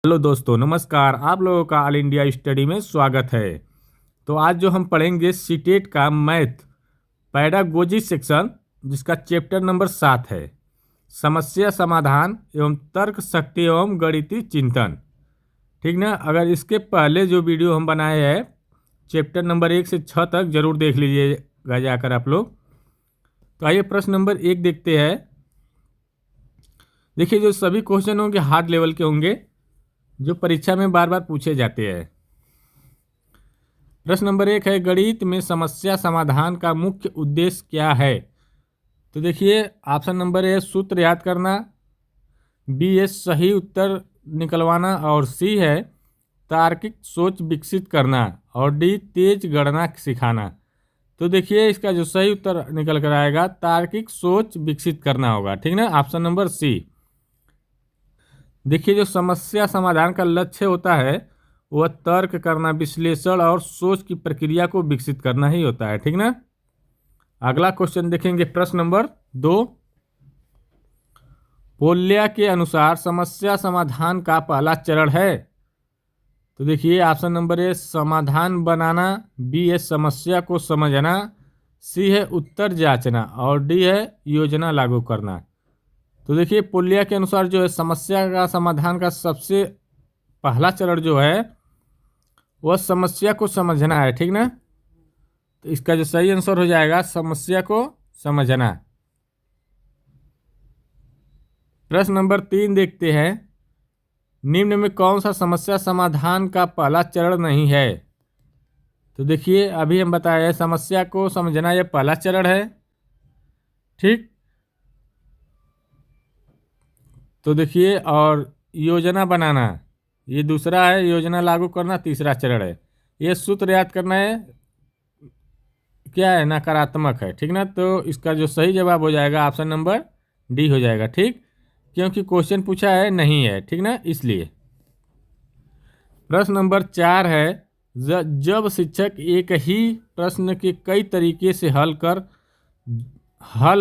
Hello दोस्तों, नमस्कार। आप लोगों का ऑल इंडिया स्टडी में स्वागत है। तो आज जो हम पढ़ेंगे सीटेट का मैथ पैडागोजी सेक्शन, जिसका चैप्टर नंबर 7 है, समस्या समाधान एवं तर्क शक्ति एवं गणितीय चिंतन। ठीक ना। अगर इसके पहले जो वीडियो हम बनाए हैं चैप्टर नंबर 1 से 6 तक, जरूर देख लीजिएगा जाकर आप लोग। तो आइए प्रश्न नंबर 1 देखते हैं। देखिए, जो सभी क्वेश्चन होंगे हार्ड लेवल के होंगे, जो परीक्षा में बार बार पूछे जाते हैं। प्रश्न नंबर 1 है, गणित में समस्या समाधान का मुख्य उद्देश्य क्या है? तो देखिए, ऑप्शन नंबर ए सूत्र याद करना, बी है सही उत्तर निकलवाना, और सी है तार्किक सोच विकसित करना, और डी तेज गणना सिखाना। तो देखिए, इसका जो सही उत्तर निकल कर आएगा तार्किक सोच विकसित करना होगा। ठीक ना, ऑप्शन नंबर सी। देखिए, जो समस्या समाधान का लक्ष्य होता है वह तर्क करना, विश्लेषण और सोच की प्रक्रिया को विकसित करना ही होता है। ठीक ना। अगला क्वेश्चन देखेंगे, प्रश्न नंबर 2। पोल्या के अनुसार समस्या समाधान का पहला चरण है। तो देखिए, ऑप्शन नंबर ए समाधान बनाना, बी है समस्या को समझना, सी है उत्तर जांचना, और डी है योजना लागू करना। तो देखिए, पोल्या के अनुसार जो है समस्या का समाधान का सबसे पहला चरण जो है वह समस्या को समझना है। ठीक ना। तो इसका जो सही आंसर हो जाएगा समस्या को समझना। प्रश्न नंबर 3 देखते हैं, निम्न में कौन सा समस्या समाधान का पहला चरण नहीं है? तो देखिए, अभी हम बताए समस्या को समझना यह पहला चरण है। ठीक। तो देखिए, और योजना बनाना ये दूसरा है, योजना लागू करना तीसरा चरण है। ये सूत्र याद करना है, क्या है, नकारात्मक है। ठीक ना। तो इसका जो सही जवाब हो जाएगा ऑप्शन नंबर डी हो जाएगा। ठीक, क्योंकि क्वेश्चन पूछा है नहीं है। ठीक ना, इसलिए। प्रश्न नंबर 4 है, जब शिक्षक एक ही प्रश्न के कई तरीके से हल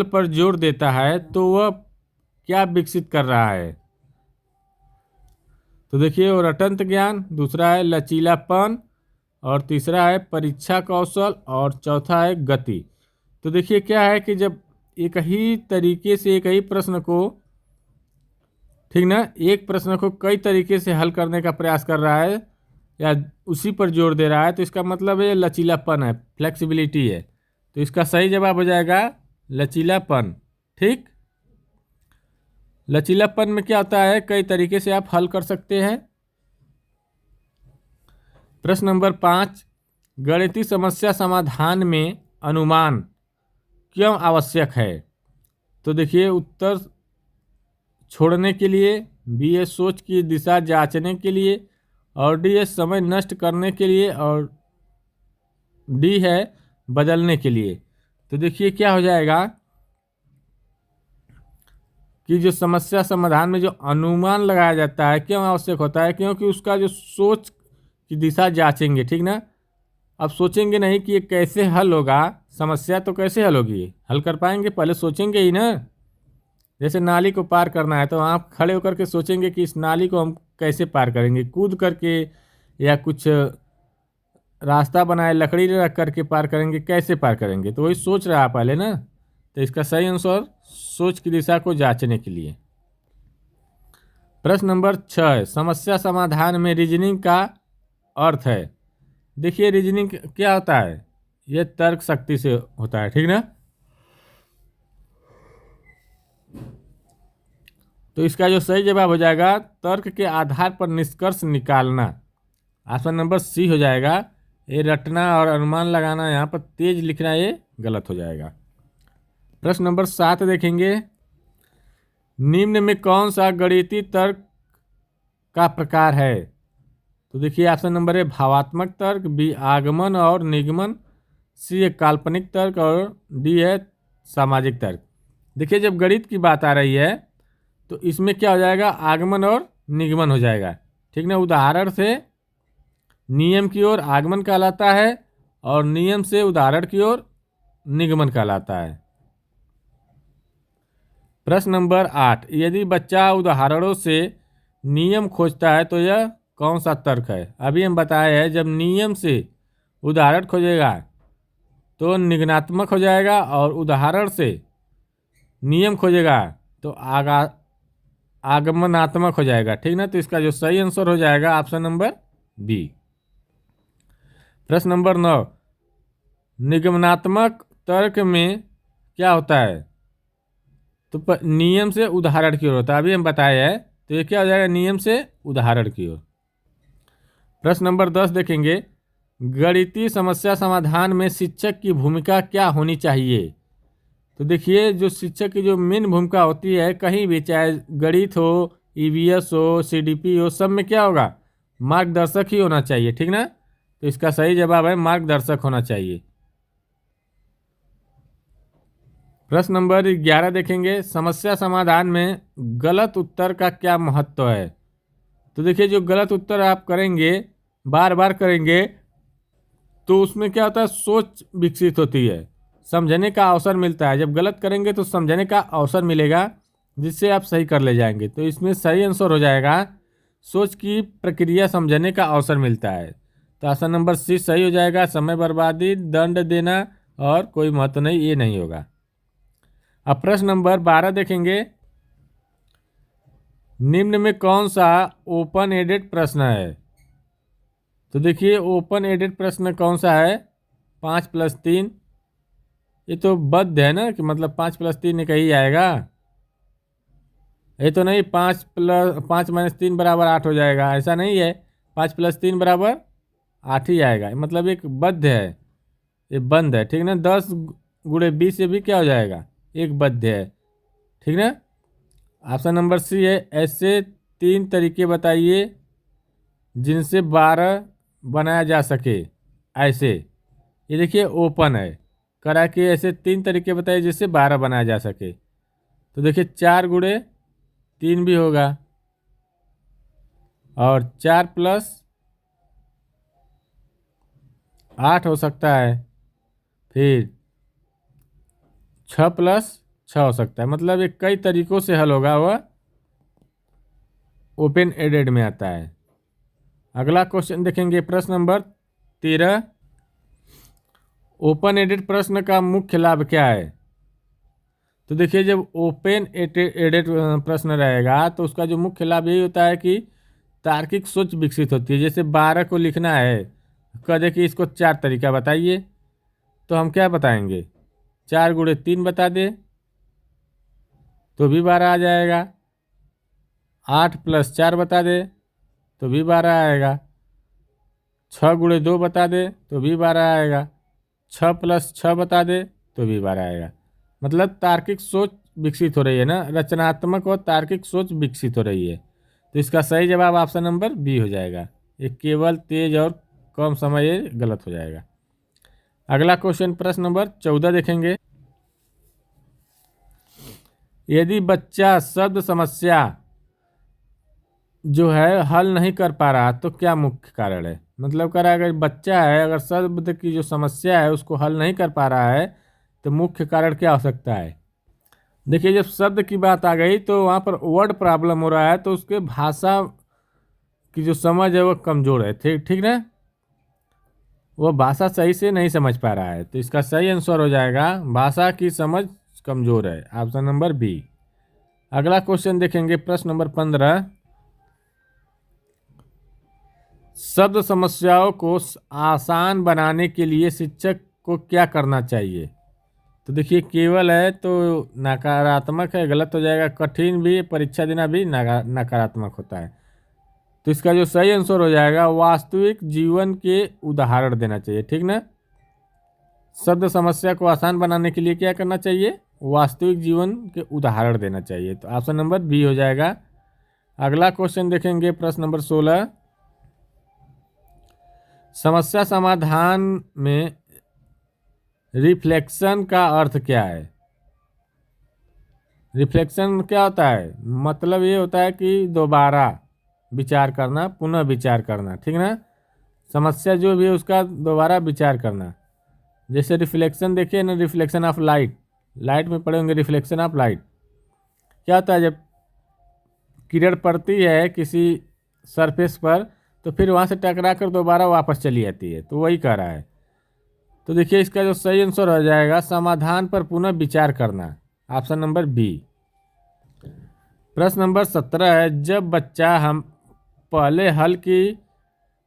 पर जोर देता है तो वह क्या विकसित कर रहा है? तो देखिए, वो रटंत ज्ञान, दूसरा है लचीलापन, और तीसरा है परीक्षा कौशल, और चौथा है गति। तो देखिए, क्या है कि जब एक ही तरीके से एक ही प्रश्न को, ठीक ना, एक प्रश्न को कई तरीके से हल करने का प्रयास कर रहा है या उसी पर जोर दे रहा है, तो इसका मतलब है लचीलापन है, फ्लेक्सिबिलिटी है। तो इसका सही जवाब हो जाएगा लचीलापन। ठीक। लचीलापन में क्या होता है, कई तरीके से आप हल कर सकते हैं। प्रश्न नंबर 5, गणितीय समस्या समाधान में अनुमान क्यों आवश्यक है? तो देखिए, उत्तर छोड़ने के लिए, बी है सोच की दिशा जांचने के लिए, और डी है समय नष्ट करने के लिए, और डी है बदलने के लिए। तो देखिए, क्या हो जाएगा कि जो समस्या समाधान में जो अनुमान लगाया जाता है क्यों आवश्यक होता है, क्योंकि उसका जो सोच की दिशा जांचेंगे। ठीक ना। अब सोचेंगे नहीं कि ये कैसे हल होगा, समस्या तो कैसे हल होगी, हल कर पाएंगे, पहले सोचेंगे ही ना। जैसे नाली को पार करना है तो आप खड़े होकर के सोचेंगे कि इस नाली को हम कैसे पार करेंगे, कूद करके या कुछ रास्ता बनाए लकड़ी रख करके पार करेंगे, कैसे पार करेंगे, तो वही सोच रहा है पहले ना। तो इसका सही आंसर सोच की दिशा को जांचने के लिए। प्रश्न नंबर 6, समस्या समाधान में रीजनिंग का अर्थ है। देखिए, रीजनिंग क्या होता है, यह तर्क शक्ति से होता है। ठीक ना। तो इसका जो सही जवाब हो जाएगा तर्क के आधार पर निष्कर्ष निकालना। ऑप्शन नंबर सी हो जाएगा। ये रटना और अनुमान लगाना, यहाँ पर तेज लिखना ये गलत हो जाएगा। प्रश्न नंबर 7 देखेंगे, निम्न में कौन सा गणितीय तर्क का प्रकार है? तो देखिए, ऑप्शन नंबर ए भावात्मक तर्क, बी आगमन और निगमन, सी है काल्पनिक तर्क, और डी है सामाजिक तर्क। देखिए, जब गणित की बात आ रही है तो इसमें क्या हो जाएगा, आगमन और निगमन हो जाएगा। ठीक ना। उदाहरण से नियम की ओर आगमन कहलाता है, और नियम से उदाहरण की ओर निगमन कहलाता है। प्रश्न नंबर 8, यदि बच्चा उदाहरणों से नियम खोजता है तो यह कौन सा तर्क है? अभी हम बताए हैं जब नियम से उदाहरण खोजेगा तो निगमनात्मक हो जाएगा, और उदाहरण से नियम खोजेगा तो आगमनात्मक हो जाएगा। ठीक ना? तो इसका जो सही आंसर हो जाएगा ऑप्शन नंबर बी। प्रश्न नंबर 9, निगमनात्मक तर्क में क्या होता है? तो नियम से उदाहरण की ओर होता है, अभी हम बताए हैं। तो ये क्या हो जाएगा? नियम से उदाहरण की ओर। प्रश्न नंबर 10 देखेंगे, गणितीय समस्या समाधान में शिक्षक की भूमिका क्या होनी चाहिए? तो देखिए, जो शिक्षक की जो मेन भूमिका होती है कहीं भी, चाहे गणित हो, ईवीएस हो, सीडीपी हो, सब में क्या होगा? मार्गदर्शक ही होना चाहिए। ठीक ना? तो इसका सही जवाब है मार्गदर्शक होना चाहिए। प्रश्न नंबर 11 देखेंगे, समस्या समाधान में गलत उत्तर का क्या महत्व है? तो देखिए, जो गलत उत्तर आप करेंगे, बार बार करेंगे, तो उसमें क्या होता है? सोच विकसित होती है, समझने का अवसर मिलता है। जब गलत करेंगे तो समझने का अवसर मिलेगा, जिससे आप सही कर ले जाएंगे। तो इसमें सही आंसर हो जाएगा, सोच की प्रक्रिया समझने का अवसर मिलता है। तो ऑप्शन नंबर सी सही हो जाएगा। समय बर्बादी, दंड देना और कोई महत्व नहीं, ये नहीं होगा। अब प्रश्न नंबर 12 देखेंगे, निम्न में कौन सा ओपन एडेड प्रश्न है? तो देखिए, ओपन एडेड प्रश्न कौन सा है? 5+3, ये तो बद्ध है ना, कि मतलब 5+3 एक ही आएगा। ये तो नहीं 5 - 3 बराबर 8 हो जाएगा, ऐसा नहीं है। 5+3 बराबर 8 ही आएगा, मतलब एक बद्ध है, ये बंद है। ठीक ना? 10 × 20 से भी क्या हो जाएगा? एक बद्ध है। ठीक ना? ऑप्शन नंबर सी है। ऐसे 3 तरीके बताइए जिनसे 12 बनाया जा सके। ऐसे, ये देखिए ओपन है, करा के ऐसे 3 तरीके बताइए जिससे 12 बनाया जा सके। तो देखिए, 4 × 3 भी होगा, और 4+8 हो सकता है, फिर 6+6 हो सकता है। मतलब ये कई तरीकों से हल होगा, वह ओपन एडेड में आता है। अगला क्वेश्चन देखेंगे, प्रश्न नंबर 13, ओपन एडेड प्रश्न का मुख्य लाभ क्या है? तो देखिए, जब ओपन एडेड प्रश्न रहेगा तो उसका जो मुख्य लाभ यही होता है कि तार्किक सोच विकसित होती है। जैसे 12 को लिखना है, कह दे कि इसको 4 तरीका बताइए, तो हम क्या बताएंगे? 4 × 3 बता दे तो भी 12 आ जाएगा। 8+4 बता दे तो भी 12 आएगा। 6 × 2 बता दे तो भी 12 आएगा। 6+6 बता दे तो भी 12 आएगा। मतलब तार्किक सोच विकसित हो रही है ना, रचनात्मक और तार्किक सोच विकसित हो रही है। तो इसका सही जवाब ऑप्शन नंबर बी हो जाएगा। ये केवल तेज और कम समय, ये गलत हो जाएगा। अगला क्वेश्चन, प्रश्न नंबर 14 देखेंगे, यदि बच्चा शब्द समस्या जो है हल नहीं कर पा रहा तो क्या मुख्य कारण है? मतलब कह रहा है, अगर बच्चा है, अगर शब्द की जो समस्या है उसको हल नहीं कर पा रहा है तो मुख्य कारण क्या हो सकता है? देखिए, जब शब्द की बात आ गई तो वहाँ पर वर्ड प्रॉब्लम हो रहा है, तो उसके भाषा की जो समझ है वो कमज़ोर है। ठीक ठीक ना? वो भाषा सही से नहीं समझ पा रहा है। तो इसका सही आंसर हो जाएगा, भाषा की समझ कमज़ोर है, ऑप्शन नंबर बी। अगला क्वेश्चन देखेंगे, प्रश्न नंबर 15, शब्द समस्याओं को आसान बनाने के लिए शिक्षक को क्या करना चाहिए? तो देखिए, केवल है तो नकारात्मक है, गलत हो जाएगा। कठिन भी, परीक्षा देना भी नकारात्मक होता है। तो इसका जो सही आंसर हो जाएगा, वास्तविक जीवन के उदाहरण देना चाहिए। ठीक ना? शब्द समस्या को आसान बनाने के लिए क्या करना चाहिए? वास्तविक जीवन के उदाहरण देना चाहिए। तो ऑप्शन नंबर बी हो जाएगा। अगला क्वेश्चन देखेंगे, प्रश्न नंबर 16, समस्या समाधान में रिफ्लेक्शन का अर्थ क्या है? रिफ्लेक्शन क्या होता है? मतलब ये होता है कि दोबारा विचार करना, पुनः विचार करना। ठीक ना? समस्या जो भी है उसका दोबारा विचार करना। जैसे रिफ्लेक्शन देखिए ना, रिफ्लेक्शन ऑफ लाइट, लाइट में पढ़े होंगे रिफ्लेक्शन ऑफ लाइट। क्या होता है? जब किरण पड़ती है किसी सरफेस पर तो फिर वहाँ से टकरा कर दोबारा वापस चली जाती है, तो वही कह रहा है। तो देखिए इसका जो सही आंसर हो जाएगा समाधान पर पुनः विचार करना, ऑप्शन नंबर बी। प्रश्न नंबर 17 है, जब बच्चा हम पहले हल की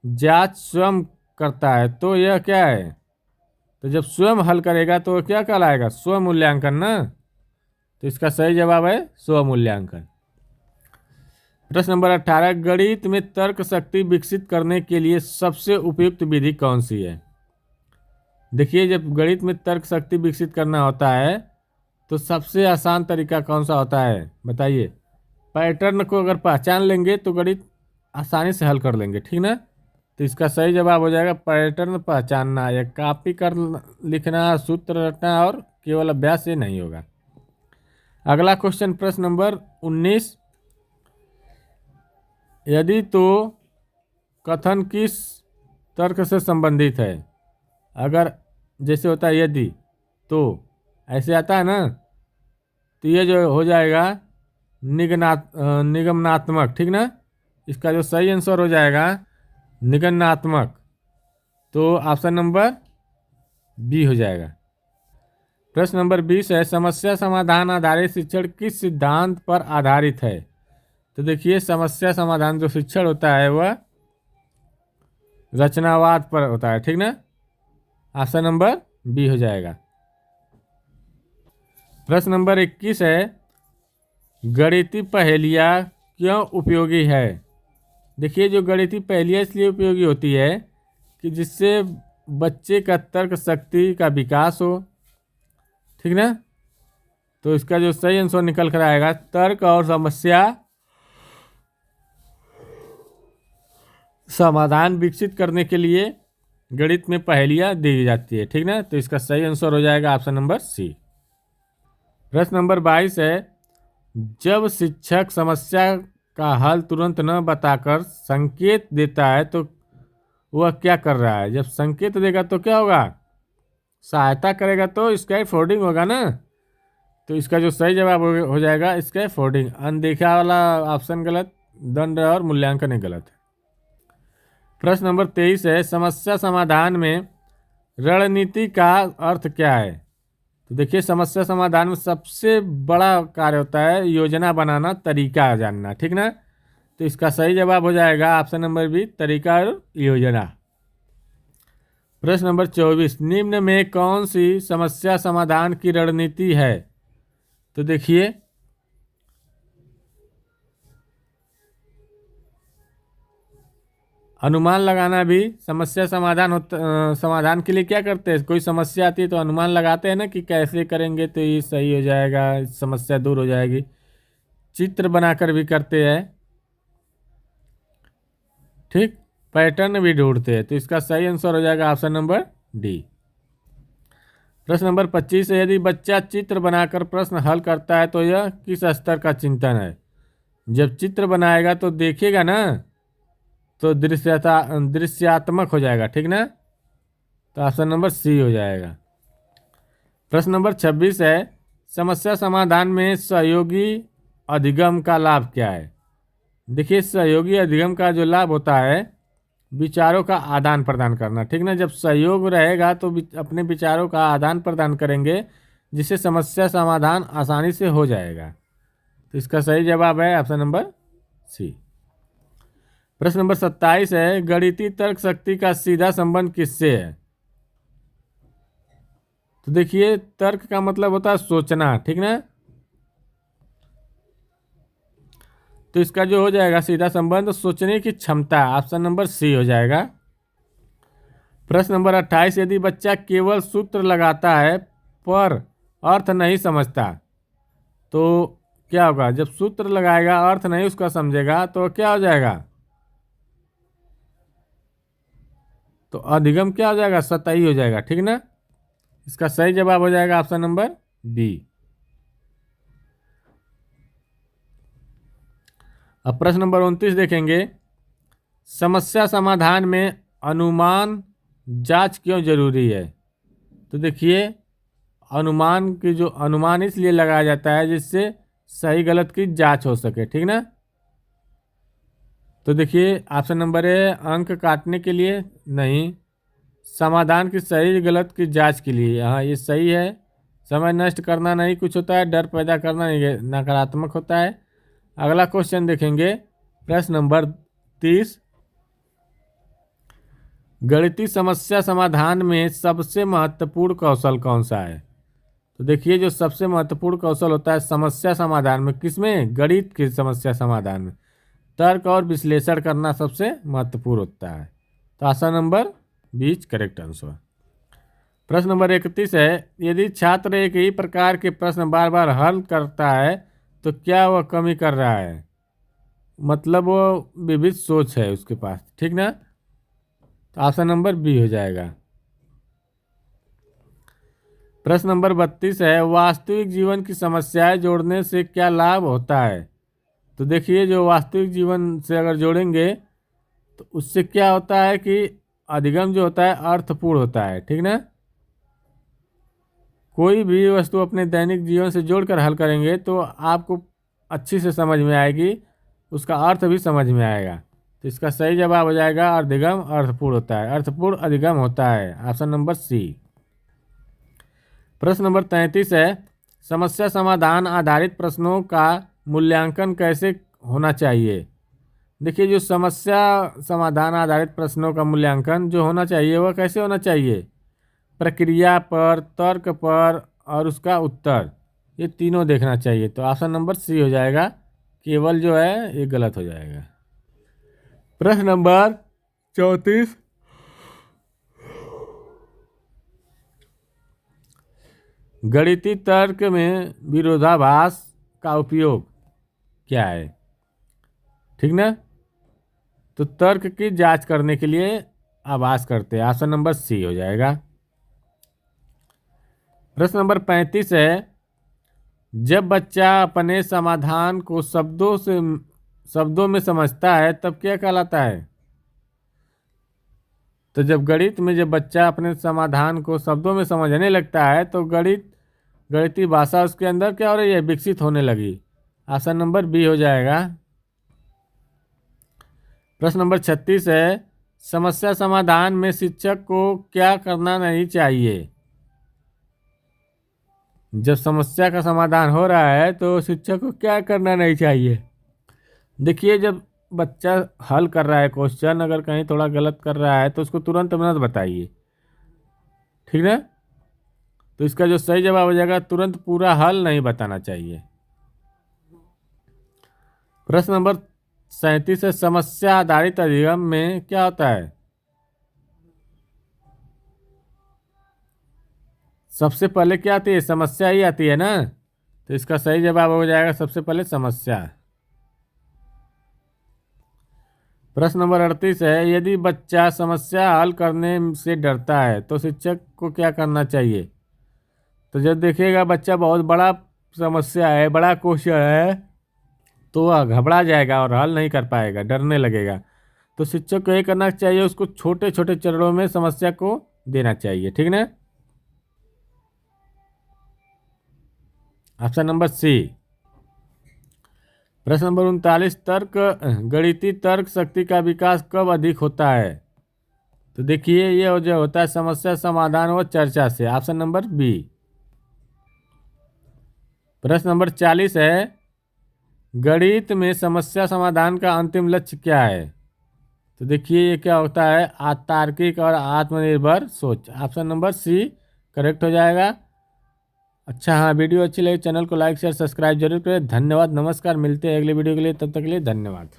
जांच स्वयं करता है तो यह क्या है? तो जब स्वयं हल करेगा तो क्या कहलाएगा? स्व मूल्यांकन ना। तो इसका सही जवाब है स्व मूल्यांकन। प्रश्न नंबर 18, गणित में तर्क शक्ति विकसित करने के लिए सबसे उपयुक्त विधि कौन सी है? देखिए जब गणित में तर्क शक्ति विकसित करना होता है तो सबसे आसान तरीका कौन सा होता है बताइए? पैटर्न को अगर पहचान लेंगे तो गणित आसानी से हल कर लेंगे, ठीक ना। तो इसका सही जवाब हो जाएगा पैटर्न पहचानना, या कॉपी कर लिखना, सूत्र रटना और केवल अभ्यास से नहीं होगा। अगला क्वेश्चन प्रश्न नंबर 19, यदि तो कथन किस तर्क से संबंधित है? अगर जैसे होता है यदि तो ऐसे आता है ना, तो ये जो हो जाएगा निगमनात्मक, ठीक ना। इसका जो सही आंसर हो जाएगा निगमनात्मक, तो ऑप्शन नंबर बी हो जाएगा। प्रश्न नंबर 20 है, समस्या समाधान आधारित शिक्षण किस सिद्धांत पर आधारित है? तो देखिए समस्या समाधान जो शिक्षण होता है वह रचनावाद पर होता है, ठीक ना। ऑप्शन नंबर बी हो जाएगा। प्रश्न नंबर 21 है, गणितीय पहेलियाँ क्यों उपयोगी है? देखिए जो गणितीय पहेलियाँ इसलिए उपयोगी होती है कि जिससे बच्चे का तर्क शक्ति का विकास हो, ठीक ना। तो इसका जो सही आंसर निकल कर आएगा तर्क और समस्या समाधान विकसित करने के लिए गणित में पहेलियाँ दी जाती है, ठीक ना। तो इसका सही आंसर हो जाएगा ऑप्शन नंबर सी। प्रश्न नंबर 22 है, जब शिक्षक समस्या का हल तुरंत न बताकर संकेत देता है तो वह क्या कर रहा है? जब संकेत देगा तो क्या होगा? सहायता करेगा तो स्कैफ फोल्डिंग होगा ना। तो इसका जो सही जवाब हो जाएगा स्कैफ फोल्डिंग। अनदेखा वाला ऑप्शन गलत, दंड और मूल्यांकन गलत है। प्रश्न नंबर 23 है, समस्या समाधान में रणनीति का अर्थ क्या है? तो देखिए समस्या समाधान में सबसे बड़ा कार्य होता है योजना बनाना, तरीका जानना, ठीक ना। तो इसका सही जवाब हो जाएगा ऑप्शन नंबर बी, तरीका और योजना। प्रश्न नंबर 24, निम्न में कौन सी समस्या समाधान की रणनीति है? तो देखिए अनुमान लगाना भी समस्या समाधान के लिए क्या करते हैं? कोई समस्या आती है तो अनुमान लगाते हैं ना कि कैसे करेंगे तो ये सही हो जाएगा, समस्या दूर हो जाएगी। चित्र बनाकर भी करते हैं, ठीक। पैटर्न भी ढूंढते हैं। तो इसका सही आंसर हो जाएगा ऑप्शन नंबर डी। प्रश्न नंबर 25 है, यदि बच्चा चित्र बनाकर प्रश्न हल करता है तो यह किस स्तर का चिंतन है? जब चित्र बनाएगा तो देखेगा ना, तो दृश्यात्मक हो जाएगा, ठीक ना। तो ऑप्शन नंबर सी हो जाएगा। प्रश्न नंबर 26 है, समस्या समाधान में सहयोगी अधिगम का लाभ क्या है? देखिए सहयोगी अधिगम का जो लाभ होता है विचारों का आदान प्रदान करना, ठीक ना। जब सहयोग रहेगा तो अपने विचारों का आदान प्रदान करेंगे जिससे समस्या समाधान आसानी से हो जाएगा। तो इसका सही जवाब है ऑप्शन नंबर सी। प्रश्न नंबर 27 है, गणितीय तर्क शक्ति का सीधा संबंध किससे है? तो देखिए तर्क का मतलब होता है सोचना, ठीक ना। तो इसका जो हो जाएगा सीधा संबंध सोचने की क्षमता, ऑप्शन नंबर सी हो जाएगा। प्रश्न नंबर 28, यदि बच्चा केवल सूत्र लगाता है पर अर्थ नहीं समझता तो क्या होगा? जब सूत्र लगाएगा अर्थ नहीं उसका समझेगा तो क्या हो जाएगा? तो अधिगम क्या हो जाएगा? सतही हो जाएगा, ठीक ना। इसका सही जवाब हो जाएगा ऑप्शन नंबर बी। अब प्रश्न नंबर 29 देखेंगे, समस्या समाधान में अनुमान जांच क्यों जरूरी है? तो देखिए अनुमान इसलिए लगाया जाता है जिससे सही गलत की जांच हो सके, ठीक ना। तो देखिए ऑप्शन नंबर ए अंक काटने के लिए नहीं, समाधान की सही गलत की जांच के लिए, हाँ ये सही है। समय नष्ट करना नहीं कुछ होता है, डर पैदा करना नहीं नकारात्मक होता है। अगला क्वेश्चन देखेंगे, प्रश्न नंबर 30, गणितीय समस्या समाधान में सबसे महत्वपूर्ण कौशल कौन सा है? तो देखिए जो सबसे महत्वपूर्ण कौशल होता है समस्या समाधान में, किसमें? गणित की समस्या समाधान में तर्क और विश्लेषण करना सबसे महत्वपूर्ण होता है। तो आंसर नंबर 20 करेक्ट आंसर। प्रश्न नंबर 31 है, यदि छात्र एक ही प्रकार के प्रश्न बार बार हल करता है तो क्या वह कमी कर रहा है? मतलब वो विविध सोच है उसके पास, ठीक ना? तो ऑप्शन नंबर बी हो जाएगा। प्रश्न नंबर 32 है, वास्तविक जीवन की समस्याएं जोड़ने से क्या लाभ होता है? तो देखिए जो वास्तविक जीवन से अगर जोड़ेंगे तो उससे क्या होता है कि अधिगम जो होता है अर्थपूर्ण होता है, ठीक ना? कोई भी वस्तु अपने दैनिक जीवन से जोड़कर हल करेंगे तो आपको अच्छी से समझ में आएगी, उसका अर्थ भी समझ में आएगा। तो इसका सही जवाब हो जाएगा अधिगम अर्थपूर्ण होता है, अर्थपूर्ण अधिगम होता है, ऑप्शन नंबर सी। प्रश्न नंबर 33 है, समस्या समाधान आधारित प्रश्नों का मूल्यांकन कैसे होना चाहिए? देखिए जो समस्या समाधान आधारित प्रश्नों का मूल्यांकन जो होना चाहिए वह कैसे होना चाहिए? प्रक्रिया पर, तर्क पर और उसका उत्तर, ये तीनों देखना चाहिए। तो ऑप्शन नंबर सी हो जाएगा, केवल जो है ये गलत हो जाएगा। प्रश्न नंबर 34, गणितीय तर्क में विरोधाभास का उपयोग क्या है? ठीक ना? तो तर्क की जांच करने के लिए आभास करते हैं, ऑप्शन नंबर सी हो जाएगा। प्रश्न नंबर 35 है, जब बच्चा अपने समाधान को शब्दों में समझता है तब क्या कहलाता है? तो जब बच्चा अपने समाधान को शब्दों में समझने लगता है तो गणितीय भाषा उसके अंदर क्या हो रही है? विकसित होने लगी, ऑप्शन नंबर बी हो जाएगा। प्रश्न नंबर 36 है, समस्या समाधान में शिक्षक को क्या करना नहीं चाहिए? जब समस्या का समाधान हो रहा है तो शिक्षक को क्या करना नहीं चाहिए? देखिए जब बच्चा हल कर रहा है क्वेश्चन, अगर कहीं थोड़ा गलत कर रहा है तो उसको तुरंत मत बताइए, ठीक ना? तो इसका जो सही जवाब हो जाएगा तुरंत पूरा हल नहीं बताना चाहिए। प्रश्न नंबर 37 है, समस्या आधारित अधिगम में क्या होता है? सबसे पहले क्या आती है? समस्या ही आती है ना, तो इसका सही जवाब हो जाएगा सबसे पहले समस्या। प्रश्न नंबर 38 है, यदि बच्चा समस्या हल करने से डरता है तो शिक्षक को क्या करना चाहिए? तो जब देखेगा बच्चा बहुत बड़ा समस्या है, बड़ा क्वेश्चन है, तो वह घबरा जाएगा और हल नहीं कर पाएगा, डरने लगेगा। तो शिक्षक को ये करना चाहिए, उसको छोटे छोटे चरणों में समस्या को देना चाहिए, ठीक ना? Option number C. प्रश्न नंबर 39, गणितीय तर्क शक्ति का विकास कब अधिक होता है? तो देखिए ये जो होता है समस्या समाधान व चर्चा से, ऑप्शन नंबर बी। प्रश्न नंबर 40 है, गणित में समस्या समाधान का अंतिम लक्ष्य क्या है? तो देखिए ये क्या होता है? तार्किक और आत्मनिर्भर सोच, ऑप्शन नंबर सी करेक्ट हो जाएगा। अच्छा हाँ, वीडियो अच्छी लगी चैनल को लाइक शेयर सब्सक्राइब जरूर करें। धन्यवाद, नमस्कार, मिलते हैं अगले वीडियो के लिए, तब तक के लिए धन्यवाद।